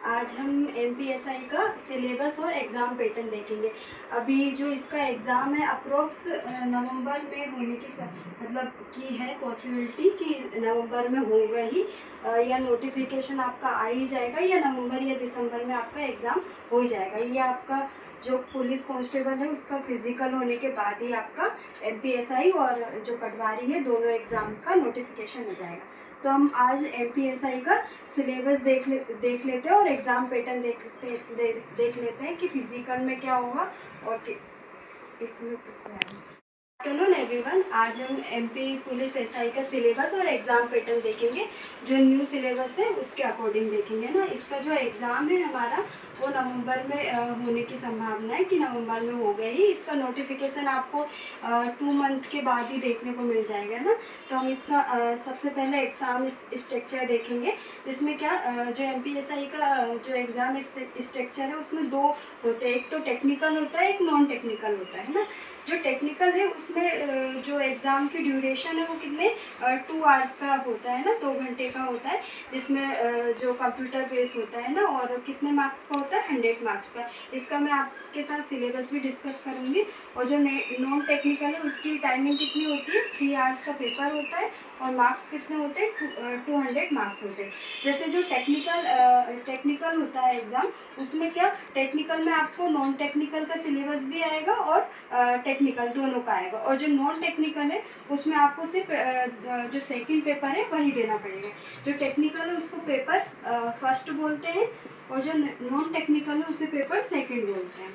आज हम एमपीएसआई का सिलेबस और एग्ज़ाम पैटर्न देखेंगे। अभी जो इसका एग्ज़ाम है अप्रोक्स नवंबर में होने की मतलब की है पॉसिबिलिटी कि नवंबर में होगा ही, या नोटिफिकेशन आपका आ ही जाएगा या नवंबर या दिसंबर में आपका एग्ज़ाम हो ही जाएगा। ये आपका जो पुलिस कांस्टेबल है उसका फिजिकल होने के बाद ही आपका एमपीएसआई और जो पटवारी है दोनों एग्ज़ाम का नोटिफिकेशन हो जाएगा। तो हम आज एमपीएसआई का सिलेबस देख लेते हैं और एग्ज़ाम पैटर्न देख लेते हैं कि फिजिकल में क्या होगा और आफ्टरनून एवरीवन। आज हम एमपी पुलिस एसआई का सिलेबस और एग्ज़ाम पैटर्न देखेंगे। जो न्यू सिलेबस है उसके अकॉर्डिंग देखेंगे ना। इसका जो एग्ज़ाम है हमारा वो नवंबर में होने की संभावना है कि नवंबर में हो गई ही। इसका नोटिफिकेशन आपको 2 मंथ के बाद ही देखने को मिल जाएगा ना। तो हम इसका सबसे पहले एग्ज़ाम स्ट्रक्चर देखेंगे, जिसमें क्या जो एमपीएसआई का जो एग्ज़ाम स्ट्रक्चर है उसमें 2 होते हैं। एक तो टेक्निकल होता है, एक नॉन टेक्निकल होता है ना। जो टेक्निकल है उसमें जो एग्ज़ाम की ड्यूरेशन है वो कितने 2 आवर्स का होता है ना, 2 घंटे का होता है, जिसमें जो कंप्यूटर बेस होता है ना, और कितने मार्क्स का होता है 100 मार्क्स का। इसका मैं आपके साथ सिलेबस भी डिस्कस करूँगी। और जो नॉन टेक्निकल है उसकी टाइमिंग कितनी होती है, 3 आवर्स का पेपर होता है और मार्क्स कितने होते हैं 200 मार्क्स होते हैं। जैसे जो टेक्निकल होता है एग्ज़ाम, उसमें क्या टेक्निकल में आपको नॉन टेक्निकल का सिलेबस भी आएगा और टेक्निकल दोनों का आएगा। और जो नॉन टेक्निकल है उसमें आपको सिर्फ जो सेकंड पेपर है वही देना पड़ेगा। जो टेक्निकल है उसको पेपर फर्स्ट बोलते हैं और जो नॉन टेक्निकल है उसे पेपर सेकंड बोलते हैं,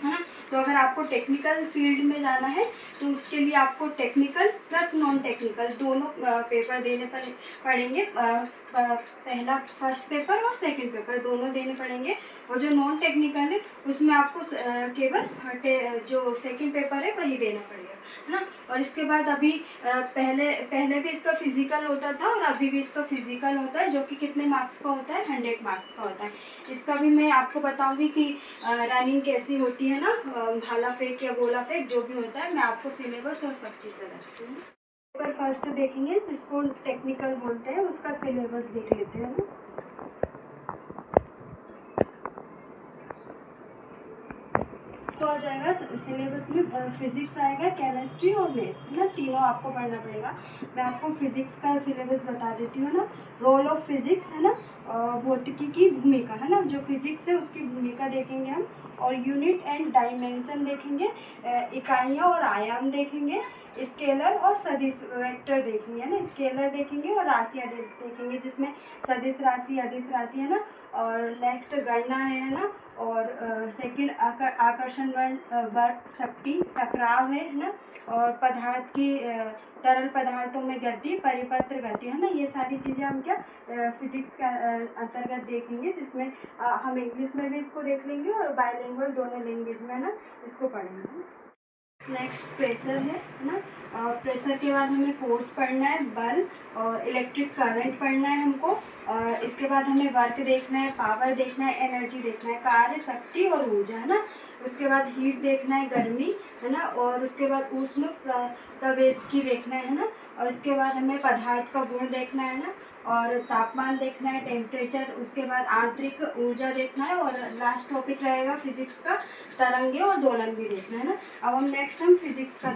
है ना। तो अगर आपको टेक्निकल फील्ड में जाना है तो उसके लिए आपको टेक्निकल प्लस नॉन टेक्निकल दोनों पेपर देने पड़ेंगे। पहला फर्स्ट पेपर और सेकंड पेपर दोनों देने पड़ेंगे। और जो नॉन टेक्निकल है उसमें आपको केवल जो सेकंड पेपर है वही देना पड़ेगा, है ना। और इसके बाद अभी पहले भी इसका फिजिकल होता था और अभी भी इसका फिजिकल होता है, जो कि कितने मार्क्स का होता है 100 मार्क्स का होता है। इसका भी मैं आपको बताऊंगी कि रनिंग कैसी होती है ना, भाला फेंक या गोला फेंक जो भी होता है, मैं आपको सिलेबस और सब चीज़ बताती हूँ। पेपर फर्स्ट देखेंगे जिसको टेक्निकल बोलते हैं, उसका सिलेबस देख लेते हैं ना। तो आ जाएगा सिलेबस में फिजिक्स आएगा, केमिस्ट्री और मैथ ना, तीनों आपको पढ़ना पड़ेगा। मैं आपको फिजिक्स का सिलेबस बता देती हूँ ना। रोल ऑफ फिजिक्स है ना, भौतिकी की भूमिका है ना। जो फिजिक्स है उसकी भूमिका देखेंगे हम। और यूनिट एंड डायमेंशन देखेंगे, इकाइयाँ और आयाम देखेंगे, स्केलर और सदिश वेक्टर देखेंगे ना। स्केलर देखेंगे और राशियाँ देखेंगे, जिसमें सदिश राशि अदिश राशि है ना। और नेक्स्ट गणना है ना। और सेकंड आकर्षण बल शक्ति टकराव है ना। और पदार्थ की तरल पदार्थों में गति, परिपत्र गति है ना। ये सारी चीज़ें हम क्या फिजिक्स का अंतर्गत देखेंगे, जिसमें हम इंग्लिश में भी इसको देख लेंगे और बायलिंगुअल दोनों लैंग्वेज में ना इसको पढ़ेंगे। नेक्स्ट प्रेशर है ना। प्रेशर के बाद हमें फोर्स पढ़ना है, बल और इलेक्ट्रिक करंट पढ़ना है हमको। इसके बाद हमें वर्क देखना है, पावर देखना है, एनर्जी देखना है, कार्य शक्ति और ऊर्जा है ना। उसके बाद हीट देखना है, गर्मी है ना। और उसके बाद ऊष्म प्रवेश की देखना है ना। और उसके बाद हमें पदार्थ का गुण देखना है ना। और तापमान देखना है, टेम्परेचर। उसके बाद आंतरिक ऊर्जा देखना है। और लास्ट टॉपिक रहेगा फिजिक्स का तरंगे और दोलन भी देखना है ना। अब हम फिजिक्स का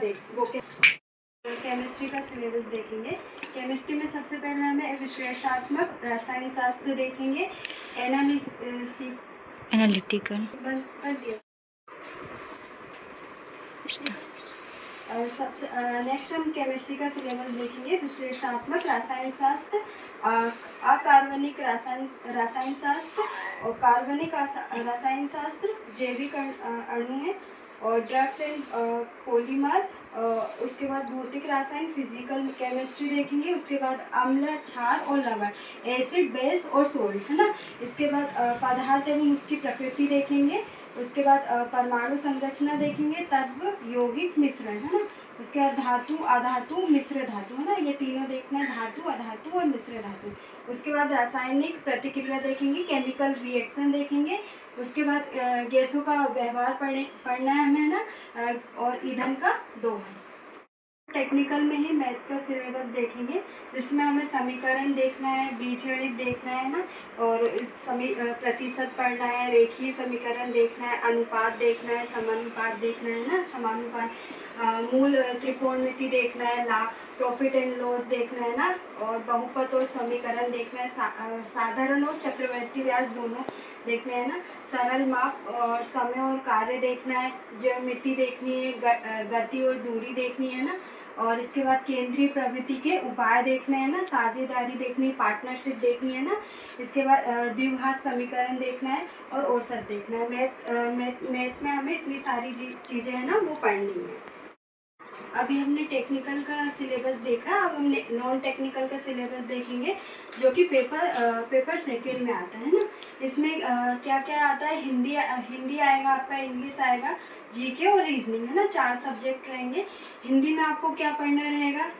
केमिस्ट्री का सिलेबस देखेंगे। केमिस्ट्री में सबसे पहले हमें विश्लेषणात्मक रसायन शास्त्र देखेंगे, एनालिटिकल सबसे नेक्स्ट हम केमिस्ट्री का सिलेबस देखेंगे। विश्लेषणात्मक रसायन शास्त्र, अकार्बनिक रसायन शास्त्र और कार्बनिक रसायन शास्त्र, जैविक अणु है और ड्रग्स एंड पॉलीमर। उसके बाद भौतिक रसायन फिजिकल केमिस्ट्री देखेंगे। उसके बाद अम्ल, क्षार और लवण, एसिड, बेस और सोल्ट है ना। इसके बाद पदार्थ एवं उसकी प्रकृति देखेंगे। उसके बाद परमाणु संरचना देखेंगे, तत्व, यौगिक, मिश्रण है ना। उसके बाद धातु, अधातु, मिश्र धातु है ना। ये तीनों देखना है, धातु, अधातु और मिश्र धातु। उसके बाद रासायनिक प्रतिक्रिया देखेंगे, केमिकल रिएक्शन देखेंगे। उसके बाद गैसों का व्यवहार पढ़ना है हमें ना। और ईंधन का दोहन। टेक्निकल में ही मैथ का सिलेबस देखेंगे, जिसमें हमें समीकरण देखना है, बीजगणित देखना है ना, और प्रतिशत पढ़ना है, रेखीय समीकरण देखना है, अनुपात देखना है, समानुपात देखना है ना, समानुपात, मूल त्रिकोणमिति देखना है, लाभ प्रॉफिट एंड लॉस देखना है ना, और बहुपद और समीकरण देखना है, साधारण और चक्रवर्ती ब्याज दोनों देखने हैं ना, सरल माप और समय और कार्य देखना है, ज्यामिति देखनी है, गति और दूरी देखनी है ना, और इसके बाद केंद्रीय प्रवृत्ति के उपाय देखने हैं ना, साझेदारी देखनी है, पार्टनरशिप देखनी है ना, इसके बाद द्विघात समीकरण देखना है और औसत देखना है। मैथ में हमें इतनी सारी चीज़ें हैं ना वो पढ़नी है। अभी हमने टेक्निकल का सिलेबस देखा, अब हम नॉन टेक्निकल का सिलेबस देखेंगे, जो कि पेपर सेकंड में आता है ना। इसमें क्या क्या आता है, हिंदी आएगा आपका, इंग्लिश आएगा, जीके और रीजनिंग है ना, 4 सब्जेक्ट रहेंगे। हिंदी में आपको क्या पढ़ना रहेगा,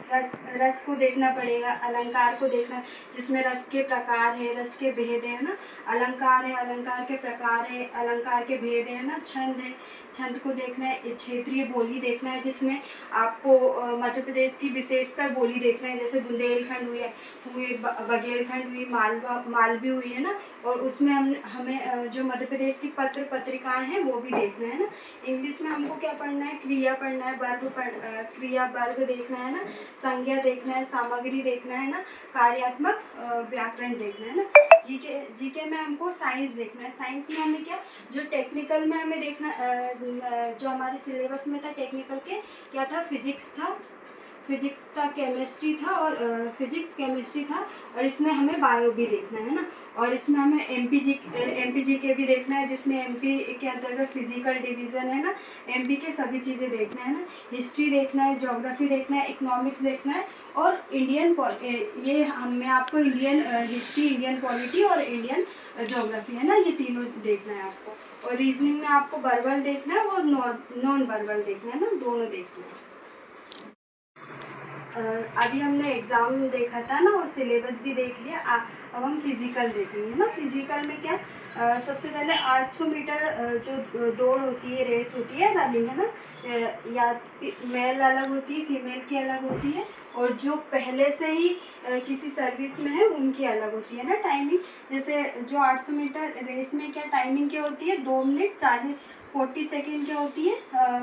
रस को देखना पड़ेगा, अलंकार को देखना, जिसमें रस के प्रकार है, रस के भेद है ना, अलंकार है, अलंकार के प्रकार है, अलंकार के भेद है ना, छंद है, छंद को देखना है, क्षेत्रीय बोली देखना है, जिसमें आपको मध्य प्रदेश की विशेषकर बोली देखना है, जैसे बुंदेलखंड हुई, बघेलखंड हुई, मालवी हुई है ना, और उसमें हमें जो मध्य प्रदेश की पत्र पत्रिकाएं हैं वो भी देखना है ना। इंग्लिश में हमको क्या पढ़ना है, क्रिया पढ़ना है, क्रिया वर्ग देखना है ना, संज्ञा देखना है, सामग्री देखना है ना, कार्यात्मक व्याकरण देखना है ना। जीके में हमको साइंस देखना है। साइंस में हमें क्या, जो टेक्निकल में हमें देखना, जो हमारे सिलेबस में था टेक्निकल के, क्या था, फिजिक्स था, केमिस्ट्री था, और फिजिक्स केमिस्ट्री था, और इसमें हमें बायो भी देखना है ना, और इसमें हमें एमपी के भी देखना है, जिसमें एमपी के अंतर्गत फिजिकल डिवीज़न है ना, एमपी के सभी चीज़ें देखना है ना, हिस्ट्री देखना है, ज्योग्राफी देखना है, इकोनॉमिक्स देखना है, और मैं आपको इंडियन हिस्ट्री, इंडियन पॉलिटी और इंडियन ज्योग्राफी है ना, ये तीनों देखना है आपको। और रीजनिंग में आपको वर्बल देखना है और नॉन वर्बल देखना है ना, दोनों देखना है। अभी हमने एग्ज़ाम देखा था ना और सिलेबस भी देख लिया। अब हम फिज़िकल देखेंगे ना। फिज़िकल में क्या, सबसे पहले 800 मीटर जो दौड़ होती है, रेस होती है, रनिंग है ना, या मेल अलग होती है, फीमेल की अलग होती है, और जो पहले से ही किसी सर्विस में है उनकी अलग होती है ना टाइमिंग। जैसे जो 800 मीटर रेस में क्या टाइमिंग क्या होती है, 2 मिनट 40 सेकेंड क्या होती है,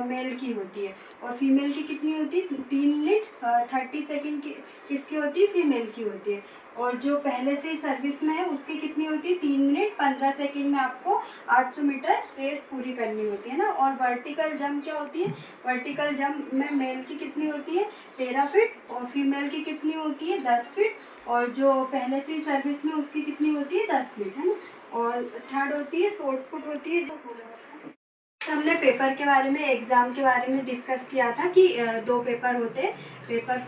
मेल की होती है, और फीमेल की कितनी होती है, 3 मिनट 30 सेकेंड की किसकी होती है, फीमेल की होती है। और जो पहले से ही सर्विस में है उसकी कितनी होती है, 3 मिनट 15 सेकेंड में आपको 800 मीटर रेस पूरी करनी होती है ना। और वर्टिकल जंप क्या होती है, वर्टिकल जंप में मेल की कितनी होती है, 13 फीट, और फीमेल की कितनी होती है, 10 फीट, और जो पहले से ही सर्विस में उसकी कितनी होती है, 10 फीट है ना। और थर्ड होती है शॉर्ट पुट होती है। जो हमने पेपर के बारे में, एग्ज़ाम के बारे में डिस्कस किया था कि 2 पेपर होते हैं। पेपर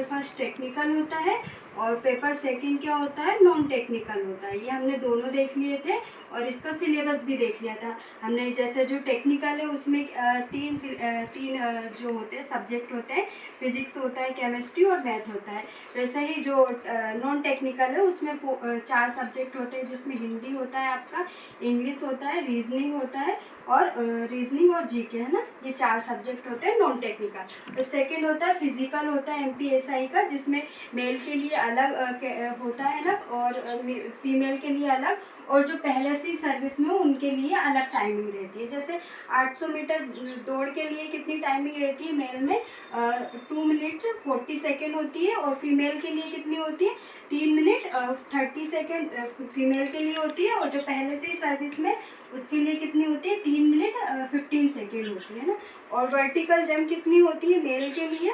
फर्स्ट टेक्निकल होता है, और पेपर सेकंड क्या होता है, नॉन टेक्निकल होता है। ये हमने दोनों देख लिए थे, और इसका सिलेबस भी देख लिया था हमने। जैसे जो टेक्निकल है उसमें तीन जो होते हैं सब्जेक्ट होते हैं, फिजिक्स होता है, केमिस्ट्री और मैथ होता है। वैसे ही जो नॉन टेक्निकल है उसमें 4 सब्जेक्ट होते हैं, जिसमें हिंदी होता है आपका, इंग्लिश होता है, रीजनिंग होता है, और रीजनिंग और जीके है ना, ये 4 सब्जेक्ट होते हैं नॉन टेक्निकल। सेकंड होता है फिजिकल होता है MPSI का, जिसमें मेल के लिए अलग होता है अलग, और फीमेल के लिए अलग, और जो पहले से ही सर्विस में हो उनके लिए अलग टाइमिंग रहती है। जैसे 800 मीटर दौड़ के लिए कितनी टाइमिंग रहती है, मेल में 2 मिनट 40 सेकेंड होती है, और फीमेल के लिए कितनी होती है, 3 मिनट 30 सेकेंड फीमेल के लिए होती है, और जो पहले से ही सर्विस में उसके लिए कितनी होती है, 3 मिनट 15 सेकेंड होती है ना। और वर्टिकल जंप कितनी होती है, मेल के लिए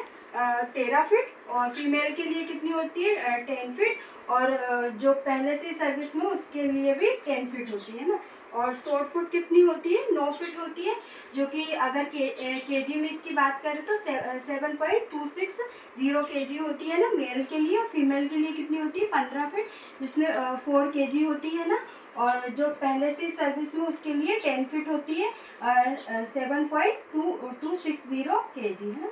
13 फीट, और फीमेल के लिए कितनी होती है, 10 फीट, और जो पहले से सर्विस में उसके लिए भी 10 फीट होती है ना। और शॉर्ट पुट कितनी होती है, 9 फीट होती है, जो कि अगर केजी में इसकी बात करें तो 7.260 केजी होती है ना मेल के लिए, और फीमेल के लिए कितनी होती है, 15 फीट, जिसमें 4 केजी होती है ना। और जो पहले से सर्विस में उसके लिए 10 फीट होती है, 7.260 केजी है ना।